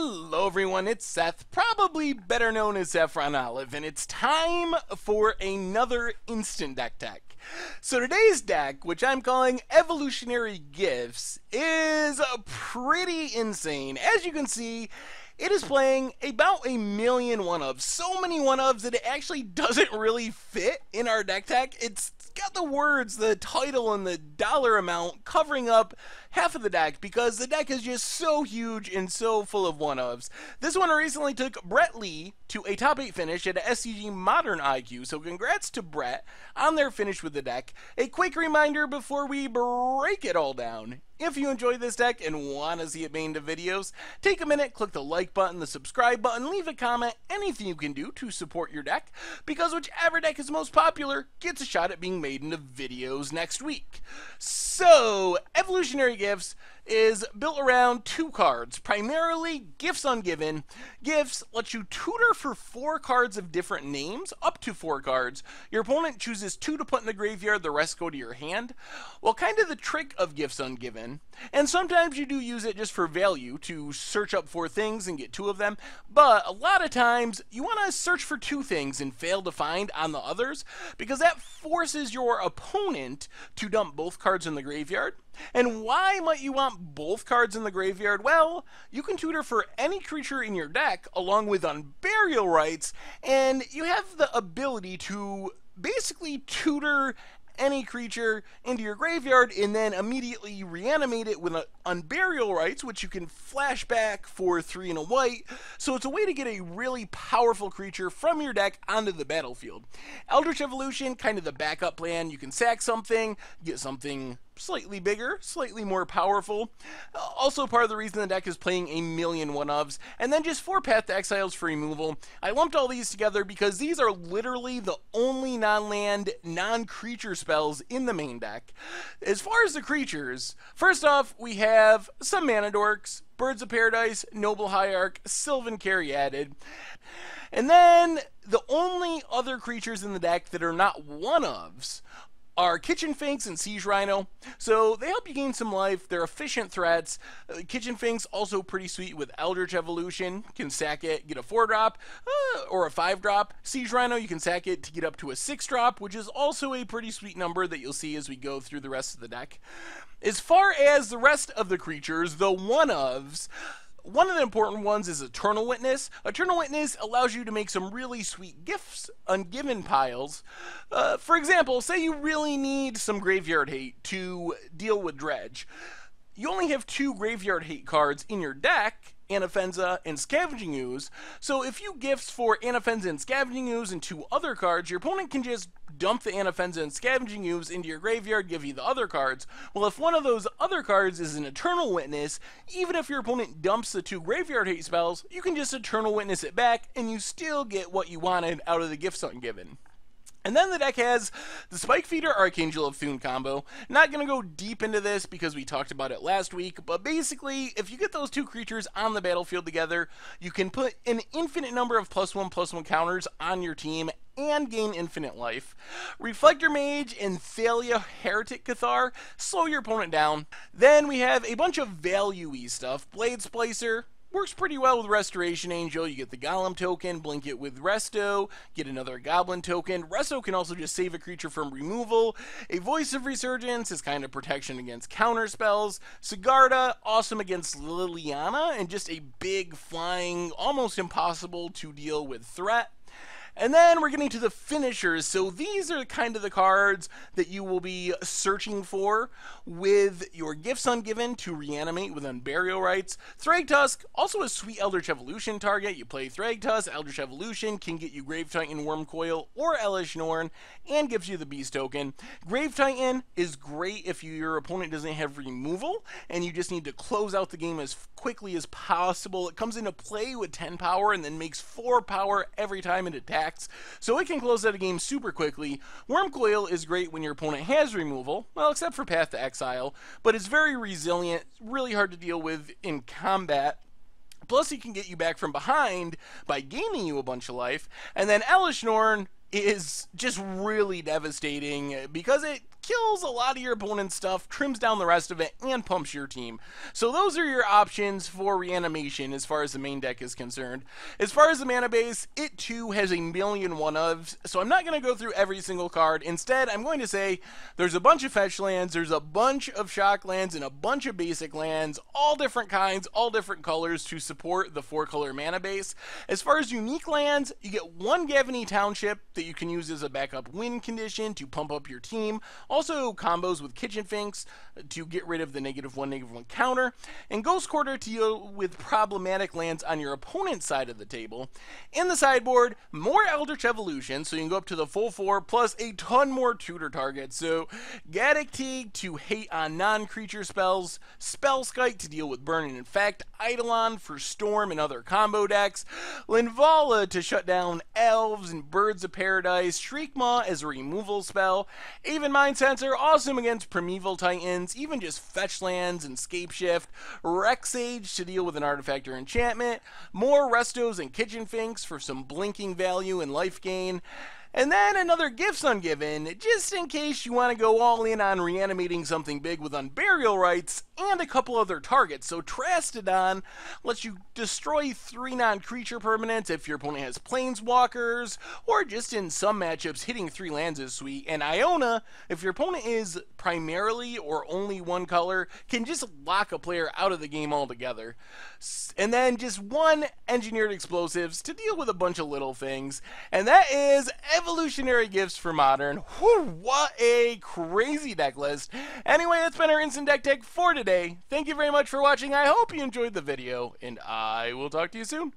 Hello everyone, it's Seth, probably better known as Saffron Olive, and it's time for another instant deck tech. So today's deck, which I'm calling Evolutionary Gifts, is pretty insane. As you can see, it is playing about 1,000,000 one-ofs. So many one-ofs that it actually doesn't really fit in our deck tech. It's got the words, the title, and the dollar amount covering up half of the deck because the deck is just so huge and so full of one-ofs. This one recently took Brett Lee to a top 8 finish at a SCG Modern IQ, so congrats to Brett on their finish with the deck. A quick reminder before we break it all down. If you enjoyed this deck and want to see it made into videos, take a minute, click the like button, the subscribe button, leave a comment, anything you can do to support your deck, because whichever deck is most popular gets a shot at being made into videos next week. So, Evolutionary Gifts is built around 2 cards, primarily Gifts Ungiven. Gifts lets you tutor for 4 cards of different names, up to 4 cards. Your opponent chooses 2 to put in the graveyard, the rest go to your hand. Well, kind of the trick of Gifts Ungiven, and sometimes you do use it just for value to search up 4 things and get 2 of them, but a lot of times you want to search for 2 things and fail to find on the others, because that forces your opponent to dump both cards in the graveyard. And why might you want both cards in the graveyard? Well, you can tutor for any creature in your deck along with Unburial Rights, and you have the ability to basically tutor any creature into your graveyard and then immediately reanimate it with Unburial Rights, which you can flash back for 3 and a white. So it's a way to get a really powerful creature from your deck onto the battlefield. Eldritch Evolution, kind of the backup plan. You can sack something, get something slightly bigger, slightly more powerful. Also part of the reason the deck is playing 1,000,000 one-ofs. And then just 4 Path to Exiles for removal. I lumped all these together because these are literally the only non-land, non-creature spells in the main deck. As far as the creatures, first off, we have some Mana Dorks, Birds of Paradise, Noble Hierarch, Sylvan Caryatid. And then the only other creatures in the deck that are not one-ofs are Kitchen Finks and Siege Rhino. So they help you gain some life. They're efficient threats. Kitchen Finks also pretty sweet with Eldritch Evolution. You can sack it, get a 4-drop or a 5-drop. Siege Rhino, you can sack it to get up to a 6-drop, which is also a pretty sweet number that you'll see as we go through the rest of the deck. As far as the rest of the creatures, the one-ofs, one of the important ones is Eternal Witness. Eternal Witness allows you to make some really sweet Gifts Ungiven piles. For example, say you really need some Graveyard Hate to deal with Dredge. You only have 2 Graveyard Hate cards in your deck, Anafenza and Scavenging Ooze. So if you gifts for Anafenza and Scavenging Ooze and 2 other cards, your opponent can just dump the Anafenza and Scavenging Ooze into your graveyard, give you the other cards. Well, if one of those other cards is an Eternal Witness, even if your opponent dumps the 2 Graveyard Hate spells, you can just Eternal Witness it back, and you still get what you wanted out of the Gifts Ungiven. And then the deck has the Spike Feeder Archangel of Thune combo. Not going to go deep into this because we talked about it last week, but basically, if you get those 2 creatures on the battlefield together, you can put an infinite number of +1/+1 counters on your team and gain infinite life. Reflector Mage and Thalia Heretic Cathar slow your opponent down. Then we have a bunch of value-y stuff. Blade Splicer works pretty well with Restoration Angel. You get the Golem token, blink it with Resto, get another Goblin token. Resto can also just save a creature from removal. A Voice of Resurgence is kind of protection against counter spells. Sigarda, awesome against Liliana, and just a big flying, almost impossible to deal with threat. And then we're getting to the finishers. So these are kind of the cards that you will be searching for with your Gifts Ungiven to reanimate with Unburial Rights. Thragtusk, also a sweet Eldritch Evolution target. You play Thragtusk, Eldritch Evolution can get you Grave Titan, Wormcoil, or Elesh Norn, and gives you the Beast token. Grave Titan is great if your opponent doesn't have removal, and you just need to close out the game as quickly as possible. It comes into play with 10 power and then makes 4 power every time it attacks. So it can close out a game super quickly. Wormcoil is great when your opponent has removal, well, except for Path to Exile, but it's very resilient, really hard to deal with in combat. Plus, he can get you back from behind by gaining you a bunch of life. And then Elesh Norn is just really devastating because it kills a lot of your opponent's stuff, trims down the rest of it, and pumps your team. So those are your options for reanimation as far as the main deck is concerned. As far as the mana base, it too has a million one-ofs, so I'm not going to go through every single card. Instead, I'm going to say there's a bunch of fetch lands, there's a bunch of shock lands, and a bunch of basic lands, all different kinds, all different colors to support the 4-color mana base. As far as unique lands, you get one Gavany Township that you can use as a backup win condition to pump up your team. Also combos with Kitchen Finks to get rid of the -1/-1 counter. And Ghost Quarter to deal with problematic lands on your opponent's side of the table. In the sideboard, more Eldritch Evolution, so you can go up to the full 4, plus a ton more tutor targets. So Gaddock Teague to hate on non-creature spells, Spellskite to deal with Burn and Infect, Eidolon for Storm and other combo decks, Linvala to shut down Elves and Birds of Paradise, Shriekmaw as a removal spell, even Mind Sensor, awesome against Primeval Titans, even just fetch lands and Scapeshift, Rexage to deal with an artifact or enchantment, more Restos and Kitchen Finks for some blinking value and life gain, and then another Gifts Ungiven, just in case you want to go all in on reanimating something big with Unburial Rites, and a couple other targets. So Trastodon lets you destroy 3 non-creature permanents if your opponent has Planeswalkers, or just in some matchups, hitting 3 lands is sweet. And Iona, if your opponent is primarily or only one color, can just lock a player out of the game altogether. And then just one Engineered Explosives to deal with a bunch of little things. And that is Evolutionary Gifts for Modern. Whew, what a crazy deck list. Anyway, that's been our Instant Deck Tech for today. Thank you very much for watching. I hope you enjoyed the video, and I will talk to you soon.